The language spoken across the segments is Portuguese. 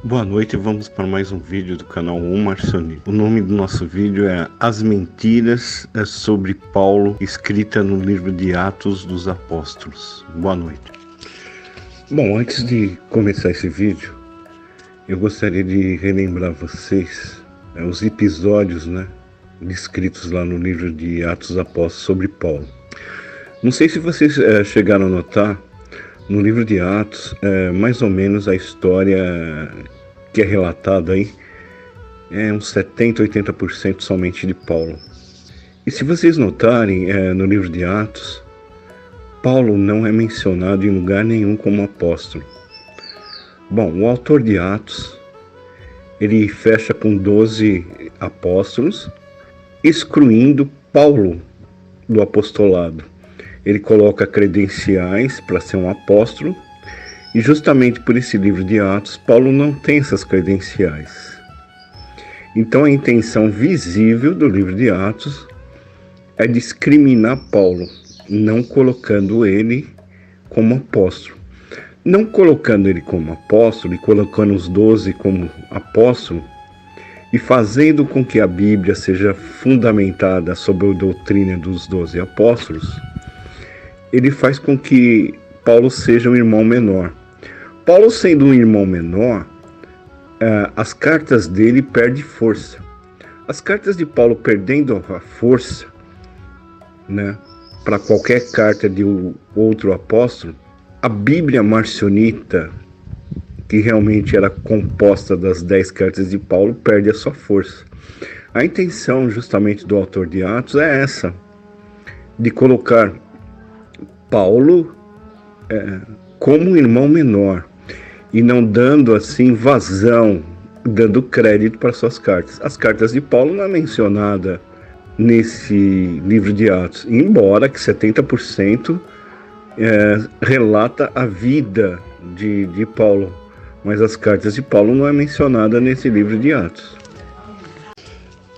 Boa noite, vamos para mais um vídeo do canal Marcioni. O nome do nosso vídeo é As Mentiras sobre Paulo, escrita no livro de Atos dos Apóstolos. Boa noite. Bom, antes de começar esse vídeo, eu gostaria de relembrar vocês os episódios, descritos lá no livro de Atos dos Apóstolos sobre Paulo. Não sei se vocês chegaram a notar, no livro de Atos, mais ou menos a história que é relatada aí é uns 70%, 80% somente de Paulo. E se vocês notarem, no livro de Atos, Paulo não é mencionado em lugar nenhum como apóstolo. Bom, o autor de Atos, ele fecha com 12 apóstolos, excluindo Paulo do apostolado. Ele coloca credenciais para ser um apóstolo, e justamente por esse livro de Atos, Paulo não tem essas credenciais. Então a intenção visível do livro de Atos é discriminar Paulo, não colocando ele como apóstolo. Não colocando ele como apóstolo e colocando os 12 como apóstolo, e fazendo com que a Bíblia seja fundamentada sobre a doutrina dos 12 apóstolos, ele faz com que Paulo seja um irmão menor. Paulo sendo um irmão menor, as cartas dele perdem força. As cartas de Paulo perdendo a força, para qualquer carta de outro apóstolo, a Bíblia marcionita, que realmente era composta das 10 cartas de Paulo, perde a sua força. A intenção justamente do autor de Atos é essa, de colocar Paulo como irmão menor e não dando assim vazão, dando crédito para suas cartas. As cartas de Paulo não é mencionada nesse livro de Atos, embora que 70% relata a vida de Paulo, mas as cartas de Paulo não é mencionada nesse livro de Atos.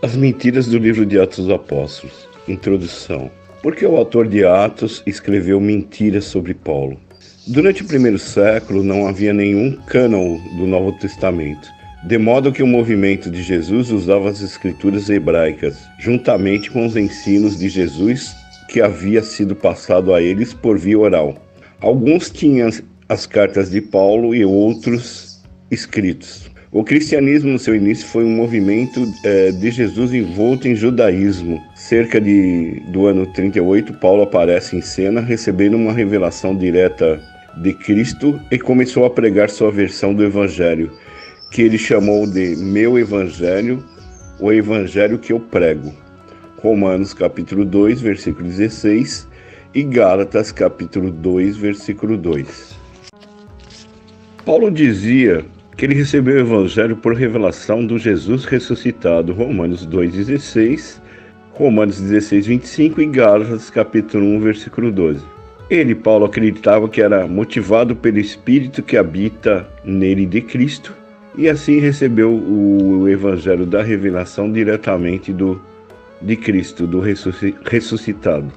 As mentiras do livro de Atos dos Apóstolos. Introdução. Por que o autor de Atos escreveu mentiras sobre Paulo? Durante o primeiro século não havia nenhum cânon do Novo Testamento, de modo que o movimento de Jesus usava as escrituras hebraicas, juntamente com os ensinos de Jesus que havia sido passado a eles por via oral. Alguns tinham as cartas de Paulo e outros escritos. O cristianismo, no seu início, foi um movimento de Jesus envolto em judaísmo. Cerca do ano 38, Paulo aparece em cena, recebendo uma revelação direta de Cristo e começou a pregar sua versão do Evangelho, que ele chamou de meu Evangelho, o Evangelho que eu prego. Romanos capítulo 2, versículo 16 e Gálatas capítulo 2, versículo 2. Paulo dizia que ele recebeu o Evangelho por revelação do Jesus ressuscitado, Romanos 2,16, Romanos 16,25 e Gálatas capítulo 1, versículo 12. Ele, Paulo, acreditava que era motivado pelo Espírito que habita nele de Cristo, e assim recebeu o Evangelho da revelação diretamente de Cristo, do ressuscitado.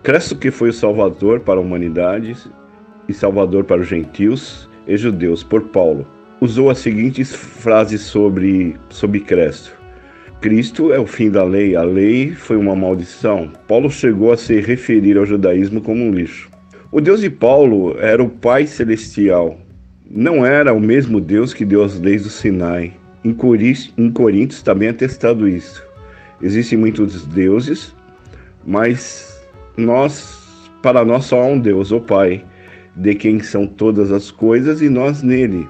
Cristo que foi o Salvador para a humanidade e Salvador para os gentios e judeus, por Paulo. Usou as seguintes frases sobre Cristo. Cristo é o fim da lei, a lei foi uma maldição. Paulo chegou a se referir ao judaísmo como um lixo. O Deus de Paulo era o Pai Celestial. Não era o mesmo Deus que deu as leis do Sinai. Em Coríntios também é atestado isso. Existem muitos deuses, mas para nós só há um Deus, o Pai, de quem são todas as coisas e nós nele.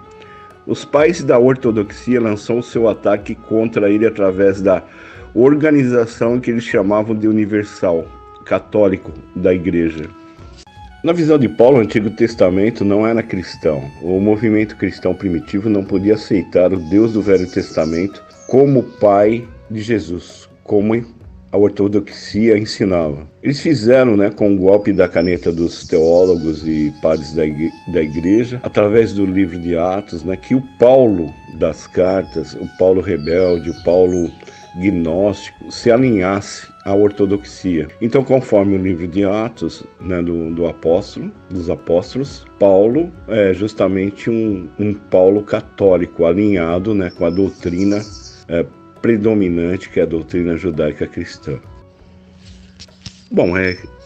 Os pais da ortodoxia lançou o seu ataque contra ele através da organização que eles chamavam de universal, católico, da igreja. Na visão de Paulo, o Antigo Testamento não era cristão. O movimento cristão primitivo não podia aceitar o Deus do Velho Testamento como pai de Jesus, como a ortodoxia ensinava. Eles fizeram, com o golpe da caneta dos teólogos e padres da igreja, através do livro de Atos, que o Paulo das cartas, o Paulo rebelde, o Paulo gnóstico, se alinhasse à ortodoxia. Então, conforme o livro de Atos, né, dos apóstolos, Paulo é justamente um Paulo católico, alinhado, né, com a doutrina predominante, que é a doutrina judaica cristã. Bom,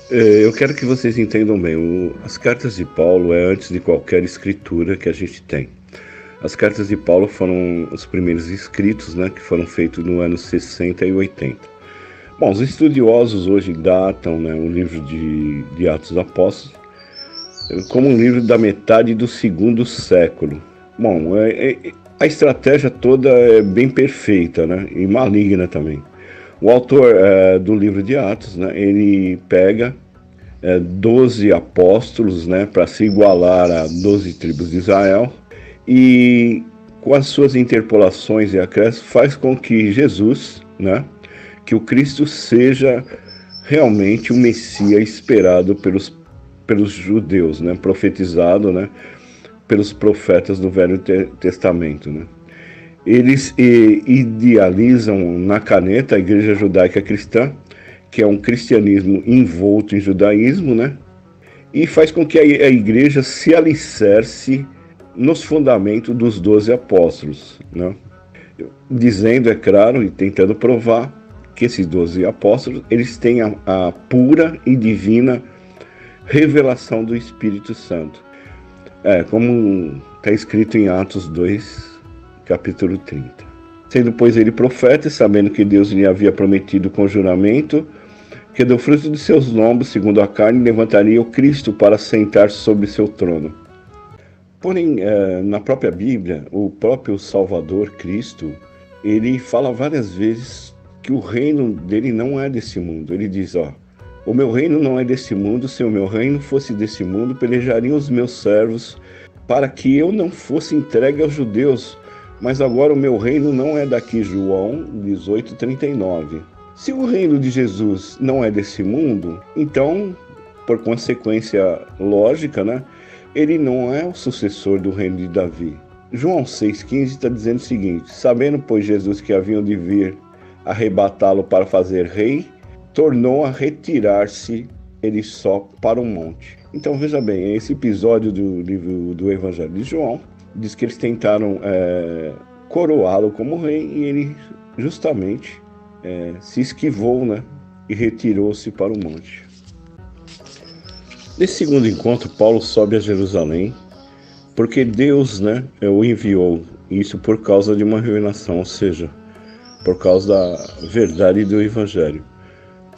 eu quero que vocês entendam bem, as cartas de Paulo é antes de qualquer escritura que a gente tem. As cartas de Paulo foram os primeiros escritos, né, que foram feitos no ano 60 e 80. Bom, os estudiosos hoje datam, né, o livro de Atos dos Apóstolos como um livro da metade do segundo século. Bom, a estratégia toda é bem perfeita, né, e maligna também. O autor do livro de Atos, né, ele pega 12 apóstolos, né, para se igualar a 12 tribos de Israel, e com as suas interpolações e acréscimos faz com que Jesus, né, que o Cristo seja realmente o Messias esperado pelos judeus, né, profetizado, né, pelos profetas do Velho Testamento, né. Eles idealizam na caneta a Igreja Judaica Cristã, que é um cristianismo envolto em judaísmo, né, e faz com que a igreja se alicerce nos fundamentos dos 12 apóstolos, né? Dizendo, é claro, e tentando provar que esses 12 apóstolos, eles têm a pura e divina revelação do Espírito Santo. Como está escrito em Atos 2, capítulo 30. Sendo, pois, ele profeta, sabendo que Deus lhe havia prometido com juramento, que do fruto de seus lombos, segundo a carne, levantaria o Cristo para sentar sobre seu trono. Porém, na própria Bíblia, o próprio Salvador, Cristo, ele fala várias vezes que o reino dele não é desse mundo. Ele diz, o meu reino não é desse mundo, se o meu reino fosse desse mundo, pelejariam os meus servos para que eu não fosse entregue aos judeus, mas agora o meu reino não é daqui, João 18:39. Se o reino de Jesus não é desse mundo, então, por consequência lógica, né, ele não é o sucessor do reino de Davi. João 6,15 está dizendo o seguinte: sabendo, pois, Jesus que haviam de vir arrebatá-lo para fazer rei, tornou a retirar-se ele só para um monte. Então veja bem, esse episódio do livro do Evangelho de João diz que eles tentaram coroá-lo como rei e ele justamente se esquivou, né, e retirou-se para o monte. Nesse segundo encontro, Paulo sobe a Jerusalém, porque Deus, né, o enviou, isso por causa de uma revelação, ou seja, por causa da verdade do Evangelho.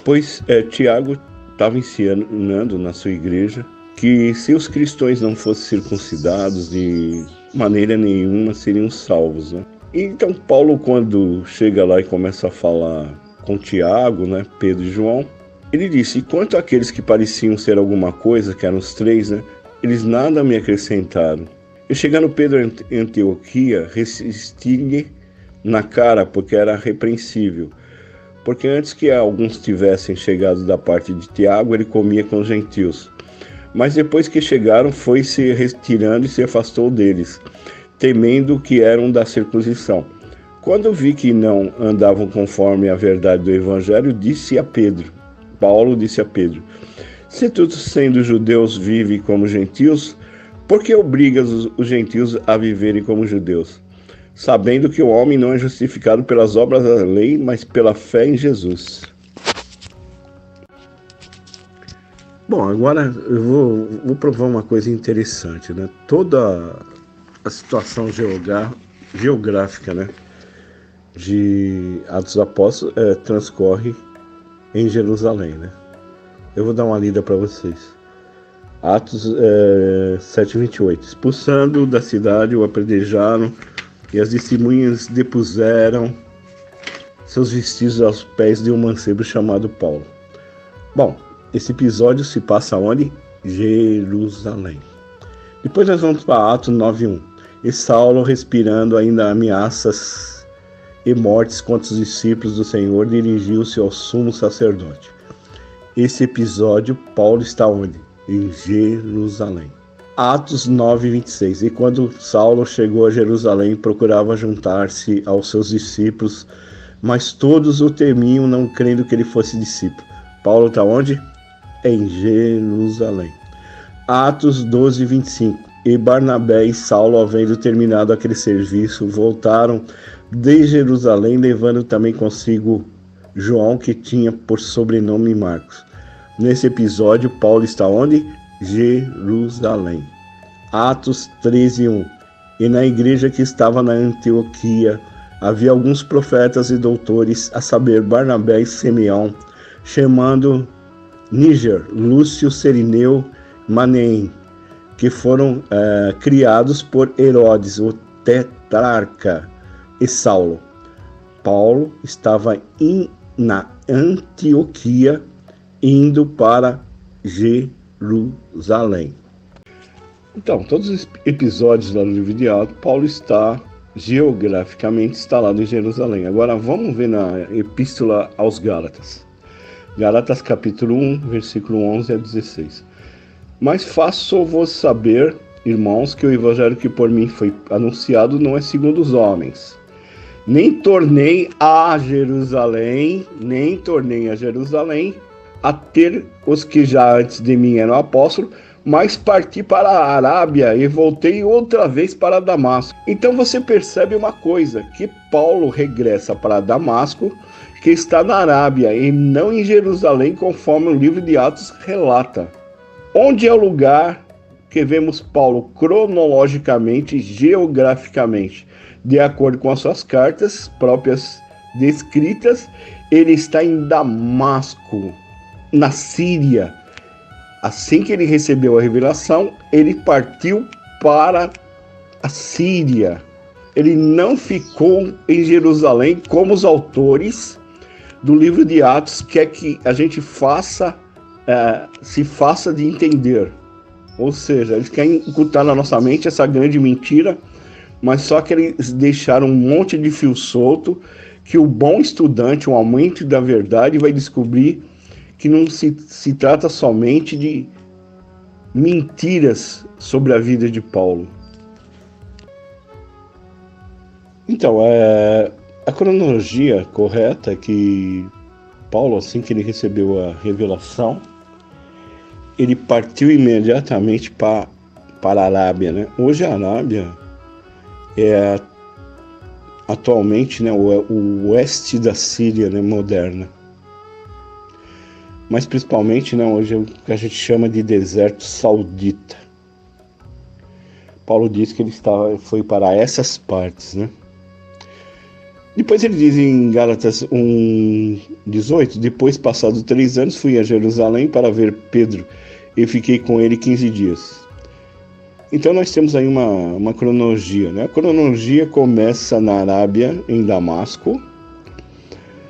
Pois Tiago estava ensinando na sua igreja que se os cristãos não fossem circuncidados, de maneira nenhuma seriam salvos, né? E então Paulo, quando chega lá e começa a falar com Tiago, né, Pedro e João, ele disse: quanto àqueles que pareciam ser alguma coisa, que eram os três, né, eles nada me acrescentaram. E chegando Pedro em Antioquia, resisti-lhe na cara, porque era repreensível. Porque antes que alguns tivessem chegado da parte de Tiago, ele comia com os gentios. Mas depois que chegaram, foi se retirando e se afastou deles, temendo que eram da circuncisão. Quando vi que não andavam conforme a verdade do Evangelho, Paulo disse a Pedro: se tu, sendo judeus, vive como gentios, por que obrigas os gentios a viverem como judeus? Sabendo que o homem não é justificado pelas obras da lei, mas pela fé em Jesus. Bom, agora eu vou provar uma coisa interessante, né? Toda a situação geográfica, né, de Atos dos Apóstolos transcorre em Jerusalém, né? Eu vou dar uma lida para vocês. Atos 7:28. Expulsando da cidade, o apedrejaram, e as testemunhas depuseram seus vestidos aos pés de um mancebo chamado Paulo. Bom, esse episódio se passa onde? Jerusalém. Depois nós vamos para Atos 9:1. E Saulo, respirando ainda ameaças e mortes contra os discípulos do Senhor, dirigiu-se ao sumo sacerdote. Esse episódio, Paulo está onde? Em Jerusalém. Atos 9:26. E quando Saulo chegou a Jerusalém, procurava juntar-se aos seus discípulos, mas todos o temiam, não crendo que ele fosse discípulo. Paulo está onde? Em Jerusalém. Atos 12, 25. E Barnabé e Saulo, havendo terminado aquele serviço, voltaram de Jerusalém, levando também consigo João, que tinha por sobrenome Marcos. Nesse episódio, Paulo está onde? Jerusalém. Atos 13, 1. E na igreja que estava na Antioquia, havia alguns profetas e doutores, a saber, Barnabé e Simeão, chamando Níger, Lúcio, Cerineu, Maneim, que foram criados por Herodes, o tetrarca, e Saulo. Paulo estava na Antioquia, indo para Jerusalém. Então, todos os episódios lá no livro de Atos, Paulo está geograficamente instalado em Jerusalém. Agora vamos ver na Epístola aos Gálatas. Gálatas capítulo 1, versículo 11 a 16. Mas faço-vos saber, irmãos, que o evangelho que por mim foi anunciado não é segundo os homens. Nem tornei a Jerusalém a ter os que já antes de mim eram apóstolos, mas parti para a Arábia e voltei outra vez para Damasco. Então você percebe uma coisa, que Paulo regressa para Damasco, que está na Arábia, e não em Jerusalém, conforme o livro de Atos relata. Onde é o lugar que vemos Paulo cronologicamente, geograficamente, de acordo com as suas cartas próprias descritas? Ele está em Damasco, na Síria. Assim que ele recebeu a revelação, ele partiu para a Síria. Ele não ficou em Jerusalém, como os autores do livro de Atos quer que a gente se faça de entender. Ou seja, eles querem ocultar na nossa mente essa grande mentira, mas só que eles deixaram um monte de fio solto que o bom estudante, o amante da verdade, vai descobrir que não se trata somente de mentiras sobre a vida de Paulo. Então, a cronologia correta é que Paulo, assim que ele recebeu a revelação, ele partiu imediatamente para a Arábia, né? Hoje a Arábia é atualmente, né, o oeste da Síria, né, moderna. Mas principalmente, né, hoje é o que a gente chama de deserto saudita. Paulo diz que ele foi para essas partes, né? Depois ele diz em Gálatas 1:18, depois, passados 3 anos, fui a Jerusalém para ver Pedro e fiquei com ele 15 dias. Então nós temos aí uma cronologia, né? A cronologia começa na Arábia, em Damasco.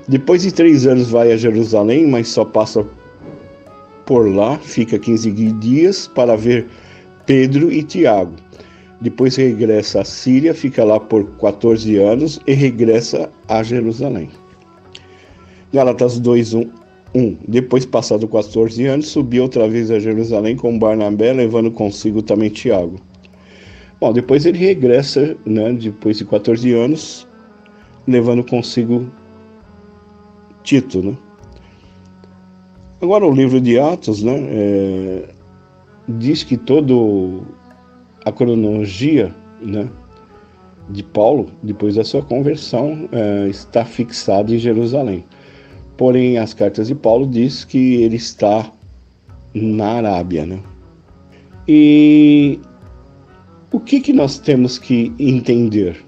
Depois de 3 anos vai a Jerusalém, mas só passa por lá, fica 15 dias para ver Pedro e Tiago. Depois regressa à Síria, fica lá por 14 anos e regressa a Jerusalém. Gálatas 2:1. Depois, passado 14 anos, subiu outra vez a Jerusalém com Barnabé, levando consigo também Tiago. Bom, depois ele regressa, né, depois de 14 anos, levando consigo Tito, né? Agora o livro de Atos, né, diz que toda a cronologia, né, de Paulo, depois da sua conversão, está fixada em Jerusalém. Porém, as cartas de Paulo diz que ele está na Arábia, né? E o que nós temos que entender?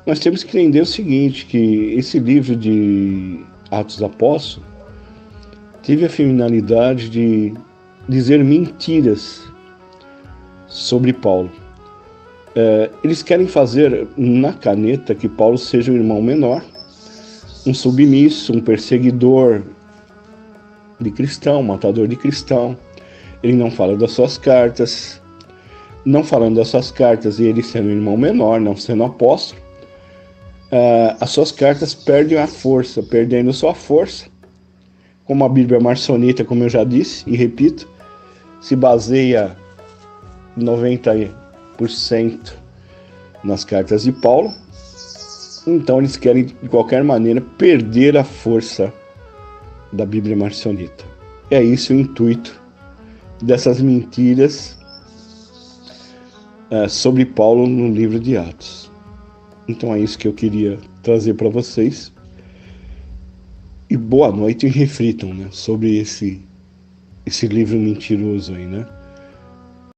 Nós temos que entender o seguinte, que esse livro de Atos Apóstolos teve a finalidade de dizer mentiras sobre Paulo. Eles querem fazer na caneta que Paulo seja um irmão menor, um submisso, um perseguidor de cristão, matador de cristão. Ele não fala das suas cartas. Não falando das suas cartas e ele sendo um irmão menor, não sendo apóstolo, as suas cartas perdem a força. Perdendo sua força, como a Bíblia maçonita, como eu já disse e repito, se baseia 90% nas cartas de Paulo, Então eles querem, de qualquer maneira, perder a força da Bíblia marcionita. É isso o intuito dessas mentiras sobre Paulo no livro de Atos. Então é isso que eu queria trazer para vocês. E boa noite e reflitam, né, sobre esse livro mentiroso aí, né?